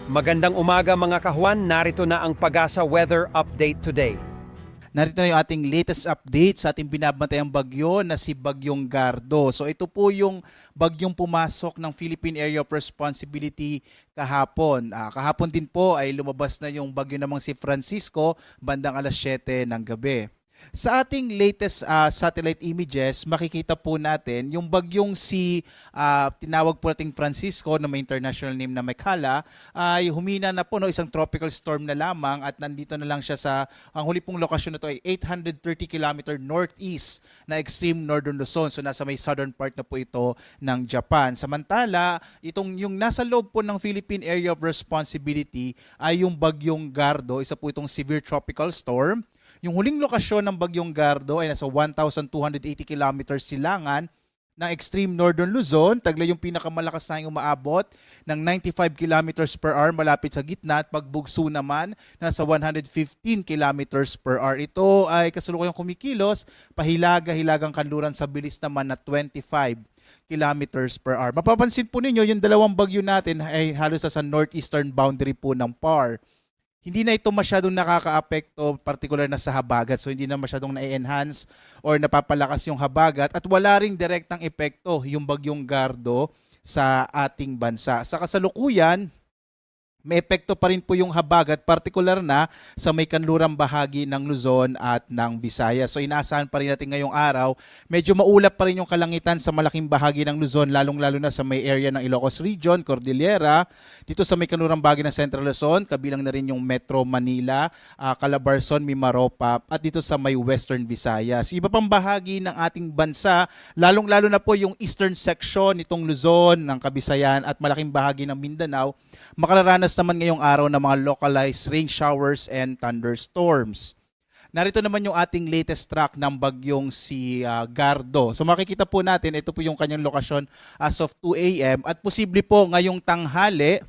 Magandang umaga mga kahuan, narito na ang Pag-asa Weather Update today. Narito na yung ating latest update sa ating binabantayang bagyo na si Bagyong Gardo. So ito po yung bagyong pumasok ng Philippine Area of Responsibility kahapon. Kahapon din po ay lumabas na yung bagyo namang si Francisco bandang alas 7 ng gabi. Sa ating latest satellite images, makikita po natin yung bagyong si tinawag po nating Francisco na may international name na Mekhala ay humina na po, no, isang tropical storm na lamang at nandito na lang siya sa ang huli pong lokasyon na to ay 830 km northeast na extreme northern Luzon. So nasa may southern part na po ito ng Japan. Samantala, yung nasa loob po ng Philippine Area of Responsibility ay yung bagyong Gardo, isa po itong severe tropical storm. Yung huling lokasyon ng Bagyong Gardo ay nasa 1,280 kilometers silangan ng extreme northern Luzon. Taglay yung pinakamalakas na yung umaabot ng 95 kilometers per hour malapit sa gitna at pagbugso naman nasa 115 kilometers per hour. Ito ay kasalukuyang kumikilos, pahilaga-hilagang kanluran sa bilis naman na 25 kilometers per hour. Mapapansin po ninyo, yung dalawang bagyo natin ay halos sa northeastern boundary po ng PAR. Hindi na ito masyadong nakaka-apekto, particular na sa habagat. So hindi na masyadong na-enhance or napapalakas yung habagat at wala ring direktang epekto yung Bagyong Gardo sa ating bansa. Sa kasalukuyan, may epekto pa rin po yung habagat, particular na sa may kanlurang bahagi ng Luzon at ng Visayas. So inaasahan pa rin natin ngayong araw, medyo maulap pa rin yung kalangitan sa malaking bahagi ng Luzon, lalong-lalo na sa may area ng Ilocos Region, Cordillera, dito sa may kanlurang bahagi ng Central Luzon, kabilang na rin yung Metro Manila, Calabarzon, Mimaropa, at dito sa may Western Visayas. Iba pang bahagi ng ating bansa, lalong-lalo na po yung eastern section nitong Luzon, ng Kabisayan at malaking bahagi ng Mindanao, makararanas naman ngayong araw ng mga localized rain showers and thunderstorms. Narito naman yung ating latest track ng bagyong si Gardo. So makikita po natin, ito po yung kanyang lokasyon as of 2 a.m. at posible po ngayong tanghali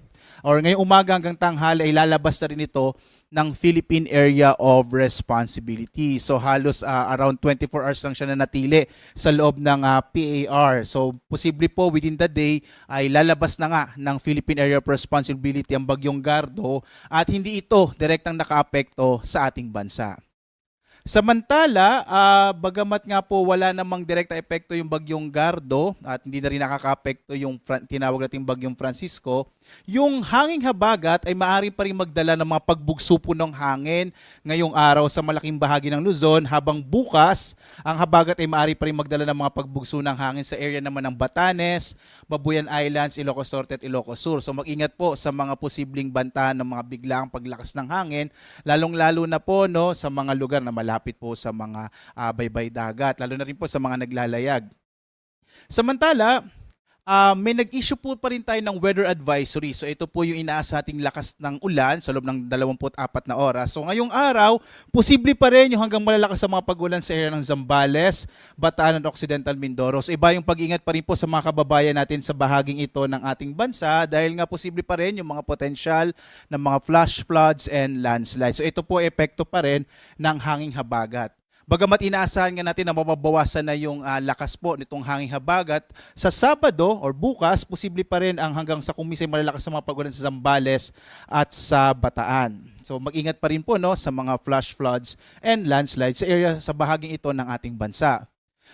or ngayong umaga hanggang tanghali ay lalabas na rin ito ng Philippine Area of Responsibility. So halos around 24 hours lang siya nanatili sa loob ng PAR. So posible po within the day ay lalabas na nga ng Philippine Area of Responsibility ang Bagyong Gardo at hindi ito direktang nakaapekto sa ating bansa. Samantala, bagamat nga po wala namang direkta epekto yung Bagyong Gardo at hindi na rin nakaka-apekto yung tinawag nating Bagyong Francisco, yung hanging habagat ay maaari pa rin magdala ng mga pagbugso po ng hangin ngayong araw sa malaking bahagi ng Luzon, habang bukas ang habagat ay maaari pa rin magdala ng mga pagbugso ng hangin sa area naman ng Batanes, Babuyan Islands, Ilocos Norte at Ilocos Sur. So mag-ingat po sa mga posibleng banta ng mga biglaang paglakas ng hangin, lalong-lalo na po, no, sa mga lugar na malapit po sa mga baybay dagat, lalo na rin po sa mga naglalayag. Samantala, may nag-issue po pa rin tayo ng weather advisory. So ito po yung inaasa nating lakas ng ulan sa loob ng 24 na oras. So ngayong araw, posible pa rin yung hanggang malalakas sa mga pag-ulan sa area ng Zambales, Bataan at Occidental Mindoro. So iba yung pag-ingat pa rin po sa mga kababayan natin sa bahaging ito ng ating bansa dahil nga posible pa rin yung mga potensyal ng mga flash floods and landslides. So ito po epekto pa rin ng hanging habagat. Bagamat inaasahan nga natin na mababawasan na yung lakas po nitong hanging habagat, sa Sabado or bukas, posible pa rin ang hanggang sa kumisay malalakas sa mga pag-ulan sa Zambales at sa Bataan. So mag-ingat pa rin po, no, sa mga flash floods and landslides sa area sa bahaging ito ng ating bansa.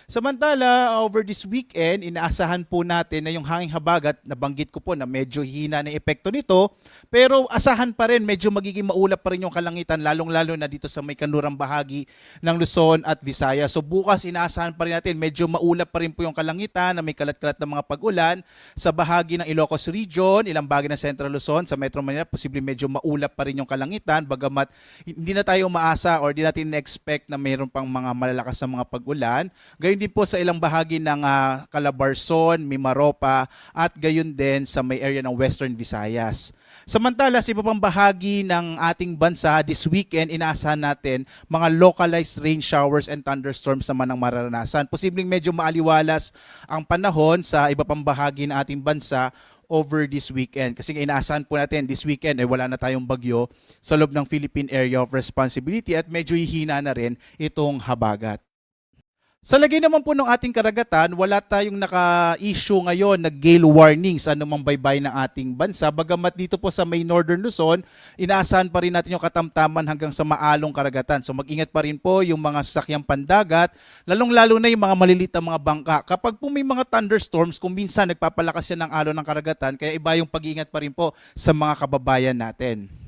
Samantala, over this weekend, inaasahan po natin na yung hanging habagat, nabanggit ko po na medyo hina ng epekto nito, pero asahan pa rin, medyo magiging maulap pa rin yung kalangitan, lalong-lalo na dito sa may kanlurang bahagi ng Luzon at Visayas. So bukas, inaasahan pa rin natin, medyo maulap pa rin po yung kalangitan na may kalat-kalat na mga pag-ulan sa bahagi ng Ilocos Region, ilang bahagi ng Central Luzon, sa Metro Manila, posibleng medyo maulap pa rin yung kalangitan, bagamat hindi na tayo umaasa or hindi natin na-expect na mayroon pang mga malalakas na mga pag-ulan. Gayon din po sa ilang bahagi ng Calabarzon, Mimaropa at gayon din sa may area ng Western Visayas. Samantala, sa iba pang bahagi ng ating bansa, this weekend, inaasahan natin mga localized rain showers and thunderstorms naman ang mararanasan. Posibleng medyo maaliwalas ang panahon sa iba pang bahagi ng ating bansa over this weekend. Kasi inaasahan po natin this weekend ay wala na tayong bagyo sa loob ng Philippine Area of Responsibility at medyo hihina na rin itong habagat. Sa lagay naman po ng ating karagatan, wala tayong naka-issue ngayon na gale warning sa anumang baybay ng ating bansa. Bagamat dito po sa may Northern Luzon, inaasahan pa rin natin yung katamtaman hanggang sa maalong karagatan. So mag-ingat pa rin po yung mga sasakyang pandagat, lalong-lalo na yung mga maliliit na mga bangka. Kapag po may mga thunderstorms, kung minsan nagpapalakas yan ng alon ng karagatan, kaya iba yung pag-iingat pa rin po sa mga kababayan natin.